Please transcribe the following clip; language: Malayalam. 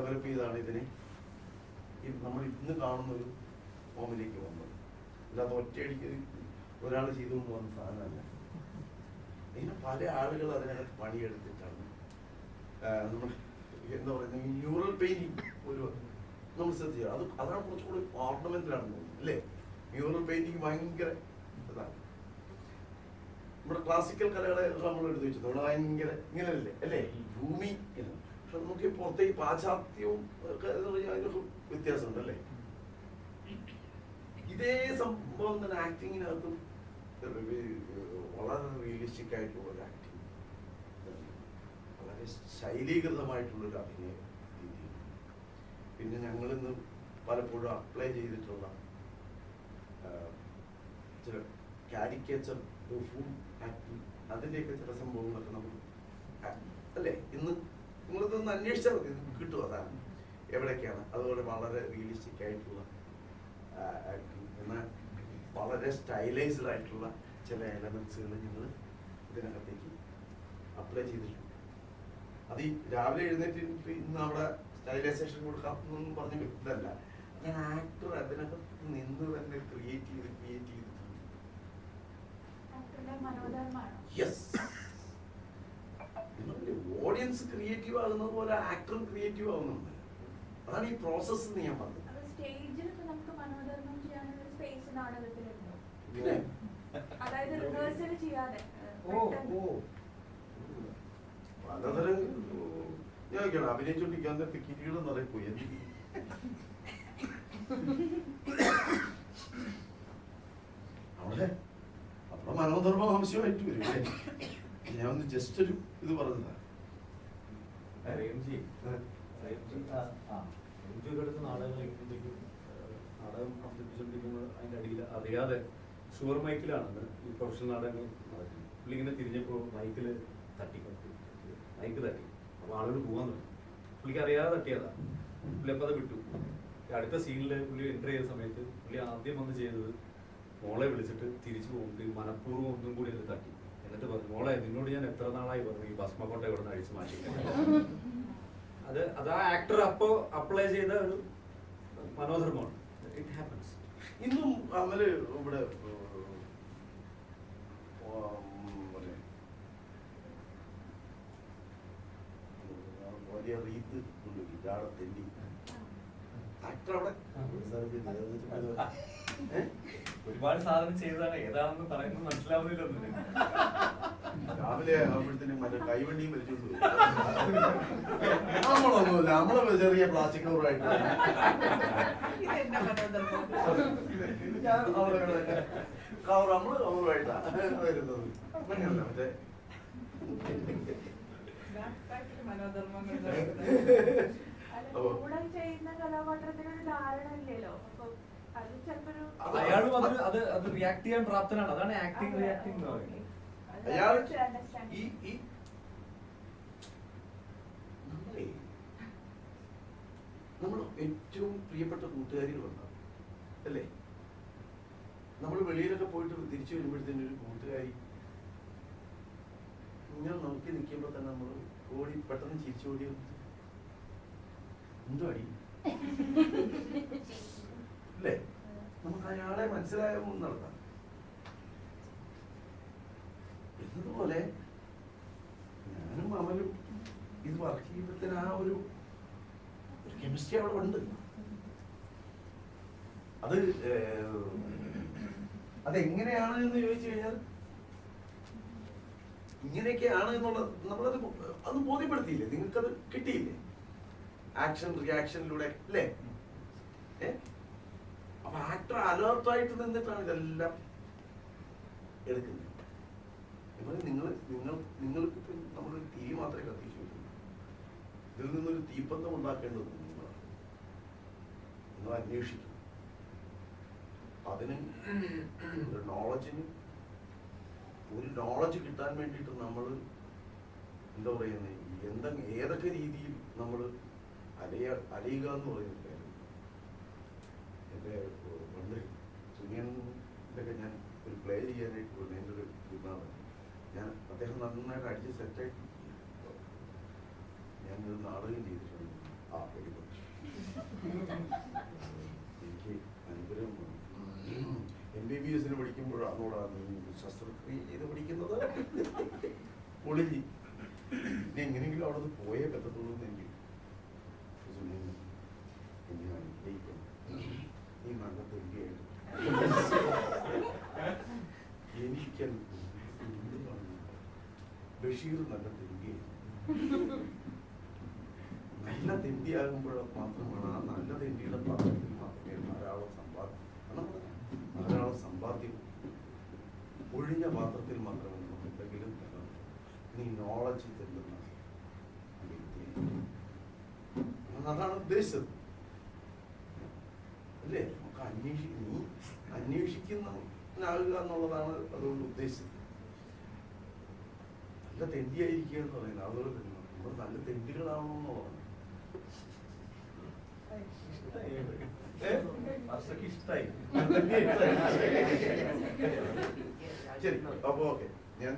ഡെവലപ്പ് ചെയ്താണ് ഇതിനെ നമ്മൾ ഇന്ന് കാണുന്ന ഒരു ഫോമിലേക്ക് വന്നത്. അല്ലാതെ ഒറ്റയടിക്ക് ഒരാൾ ചെയ്തുകൊണ്ട് വന്ന സാധനമല്ല. ഇങ്ങനെ പല ആളുകൾ അതിനകത്ത് പണിയെടുത്തിട്ടാണ് നമ്മൾ എന്താ പറയുന്നത് മ്യൂറൽ പെയിന്റിങ് ഒരു നമ്മൾ ശ്രദ്ധിക്കുക. അതാണ് കുറച്ചുകൂടി ഓർണമെന്റലാണെന്ന് തോന്നുന്നു അല്ലേ? മ്യൂറൽ പെയിന്റിങ് ഭയങ്കര ഇതാണ്. നമ്മുടെ ക്ലാസിക്കൽ കലകളെ നമ്മൾ എടുത്ത് വെച്ചത് നമ്മുടെ ഭയങ്കര ഇങ്ങനെയല്ലേ അല്ലേ? ഭൂമി പക്ഷെ നമുക്ക് പുറത്തേക്ക് പാശ്ചാത്യവും ഒക്കെ അതിനൊക്കെ വ്യത്യാസമുണ്ട് അല്ലേ? ഇതേ സംഭവം തന്നെ ആക്ടിങ്ങിനകത്തും വളരെ റിയലിസ്റ്റിക് ആയിട്ടുള്ള ഒരു ആക്ടിങ്, വളരെ ശൈലീകൃതമായിട്ടുള്ളൊരു അഭിനയ രീതി. പിന്നെ ഞങ്ങളിന്ന് പലപ്പോഴും അപ്ലൈ ചെയ്തിട്ടുള്ള ചില കാരിക്കേച്ചർ ഫുഡ് ആക്ടിങ് അതിൻ്റെയൊക്കെ ചില സംഭവങ്ങളൊക്കെ നമ്മൾ അല്ലേ ഇന്ന് നിങ്ങളിതൊന്ന് അന്വേഷിച്ചാൽ മതി, കിട്ടും അതാണ് എവിടെയൊക്കെയാണ്. അതുപോലെ വളരെ റിയലിസ്റ്റിക് ആയിട്ടുള്ള ആക്ടിങ്, എന്നാൽ വളരെ സ്റ്റൈലൈസ്ഡ് ആയിട്ടുള്ള ചില എലമെന്റ്സുകൾ ഞങ്ങൾ ഇതിനകത്തേക്ക് അപ്ലൈ ചെയ്തിട്ടുണ്ട്. അത് ഈ രാവിലെ എഴുന്നേറ്റ് ഇന്ന് അവിടെ സ്റ്റൈലൈസേഷൻ കൊടുക്കാം എന്നൊന്നും പറഞ്ഞ ഇതല്ല. അങ്ങനെ ആക്ടർ അതിനകത്ത് നിന്ന് തന്നെ ക്രിയേറ്റ് ചെയ്തിട്ടുണ്ട്. ഓഡിയൻസ് ക്രിയേറ്റീവ് ആകുന്നത് പോലെ ആക്ടറും ക്രിയേറ്റീവ് ആവുന്നുണ്ട്. അതാണ് ഈ പ്രോസസ് എന്ന് ഞാൻ പറഞ്ഞത്. പിന്നെ പലതരം ഞാൻ അഭിനയിച്ചോണ്ടിരിക്കാൻ കിരീടം നിറയിപ്പോയി. അവിടെ അപ്പൊ മനോധർമ്മം ആവശ്യമായിട്ട് വരും. ഞാൻ ഒന്ന് ജസ്റ്റ് ഒരു ഇത് പറഞ്ഞതാ. നാടകം അവതരിപ്പിച്ചുകൊണ്ടിരിക്കുമ്പോൾ അതിൻ്റെ അടിയിൽ അറിയാതെ ഷുവർ മൈക്കിലാണ് ഈ പ്രൊഫഷണൽ നാടകങ്ങൾ നടക്കുന്നത്. പുള്ളി ഇങ്ങനെ തിരിഞ്ഞപ്പോൾ മൈക്ക് തട്ടി. അപ്പോൾ ആളുകൾ പോകാൻ തുടങ്ങി. പുള്ളിക്ക് അറിയാതെ തട്ടിയതാ. പുള്ളി അപ്പോൾ അത് വിട്ടു. അടുത്ത സീനിൽ പുള്ളി എൻ്റർ ചെയ്ത സമയത്ത് പുള്ളി ആദ്യം വന്ന് ചെയ്തത് മോളെ വിളിച്ചിട്ട് തിരിച്ചു പോകുമ്പോൾ മനഃപൂർവ്വം ഒന്നും കൂടി അത് തട്ടി. എന്നിട്ട് പറഞ്ഞു, മോളെ നിന്നോട് ഞാൻ എത്ര നാളായി പറഞ്ഞു ഈ ഭസ്മക്കോട്ട ഇവിടെ നിന്ന് അഴിച്ചു മാറ്റി. അത് ആ ആക്ടർ അപ്പോൾ അപ്ലൈ ചെയ്ത ഒരു മനോധർമ്മമാണ്. It happens. ഇന്നും അവര് ഇവിടെ വലിയ റീത്ത് തെണ്ടി ആക്ടർ അവിടെ ഒരുപാട് സാധനം ചെയ്തതാണ്. ഏതാണെന്ന് പറയുന്നത് മനസ്സിലാവുന്നില്ല. രാവിലെ ആവുമ്പോഴത്തേനും മറ്റേ കൈവണ്ടിയും വലിച്ചോണ്ട് നമ്മളൊന്നുമില്ല, നമ്മളെ ചെറിയ പ്ലാസ്റ്റിക് കവറായിട്ട് കവർ നമ്മള് കവറുമായിട്ടാണ് വരുന്നത്. അങ്ങനെയല്ല മറ്റേ അയാളും അത് റിയാക്ട് ചെയ്യാൻ പ്രാപ്തനാണ്. അതാണ് ആക്ടിങ് റിയാക്ടിങ് എന്ന് പറയുന്നത്. നമ്മൾ ഏറ്റവും പ്രിയപ്പെട്ട കൂട്ടുകാരികളുണ്ടാവും അല്ലേ? നമ്മൾ വെളിയിലൊക്കെ പോയിട്ട് തിരിച്ചു വരുമ്പോഴത്തേനും ഒരു കൂട്ടുകാരി ഇങ്ങനെ നോക്കി നിൽക്കുമ്പോൾ തന്നെ നമ്മൾ ഓടി പെട്ടെന്ന് ചിരിച്ചോടി എന്തോ അടി അല്ലേ? നമുക്ക് അയാളെ മനസ്സിലായ നടത്താം. എന്നതുപോലെ ഞാനും അമലും ഇത് വർക്ക് ചെയ്യുമ്പോഴത്തേന് ആ ഒരു കെമിസ്ട്രി അവിടെ ഉണ്ട്. അതെങ്ങനെയാണ് എന്ന് ചോദിച്ചു കഴിഞ്ഞാൽ ഇങ്ങനെയൊക്കെയാണ് എന്നുള്ളത് നമ്മളത് ബോധ്യപ്പെടുത്തിയില്ലേ? നിങ്ങൾക്കത് കിട്ടിയില്ലേ? ആക്ഷൻ റിയാക്ഷനിലൂടെ അല്ലേ? അപ്പൊ ആക്ടർ അലേർട്ടായിട്ട് നിന്നിട്ടാണ് ഇതെല്ലാം എടുക്കുന്നത്. നിങ്ങൾക്ക് നമ്മളൊരു തീ മാത്രമേ കത്തിച്ചു വെക്കുള്ളൂ. ഇതിൽ നിന്നൊരു തീപ്പന്തം ഉണ്ടാക്കേണ്ടത് നിങ്ങളാണ്. നിങ്ങൾ അന്വേഷിക്കും. അതിന് ഒരു നോളജ് കിട്ടാൻ വേണ്ടിയിട്ട് നമ്മൾ എന്താ പറയുന്നത്, ഏതൊക്കെ രീതിയിൽ നമ്മൾ അലയുക എന്ന് പറയുന്നത്. എൻ്റെ പണ്ട് സുനിയനൊക്കെ ഞാൻ ഒരു പ്ലേ ചെയ്യാനായിട്ട് പോയി. എൻ്റെ ഒരു ഗുരുനാഥൻ, അദ്ദേഹം നന്നായിട്ട് അടിച്ച് സെറ്റായിട്ട് ഞാനൊരു നാടകം ചെയ്തിട്ടുണ്ട്. വെടികൊണ്ട് MBBS പഠിക്കുമ്പോഴാണ് ശസ്ത്രക്രിയ ചെയ്ത് പഠിക്കുന്നത്. പൊളിഞ്ഞി പിന്നെ എങ്ങനെയെങ്കിലും അവിടെ നിന്ന് പോയേ പറ്റത്തുള്ളൂ എന്ന് എനിക്ക് ഈ നഗത്ത് ഇന്ത്യയായിട്ട് എനിക്ക് ബഷീർ നഗത്ത് ഇന്ത്യയിൽ നല്ല തെണ്ടിയാകുമ്പോൾ മാത്രമാണ് ആ നല്ല തെണ്ടിയുടെ പാത്രത്തിൽ മാത്രമേ ധാരാളം സമ്പാദ്യം ഒഴിഞ്ഞ പാത്രത്തിൽ മാത്രമേ നമുക്ക് എന്തെങ്കിലും നീ നോളജ് തരുന്ന അതാണ് ഉദ്ദേശിച്ചത് അല്ലേ? നമുക്ക് നീ അന്വേഷിക്കുന്നവനാകുക എന്നുള്ളതാണ് അതുകൊണ്ട് ഉദ്ദേശിച്ചത്. നല്ല തെണ്ടിയായിരിക്കുക എന്ന് പറയുന്നത് അതുപോലെ തന്നെ നമ്മൾ നല്ല തെണ്ടികളാണെന്നുള്ളതാണ്. ഇഷ്ടായി ശരി. അപ്പൊ ഓക്കെ, ഞാൻ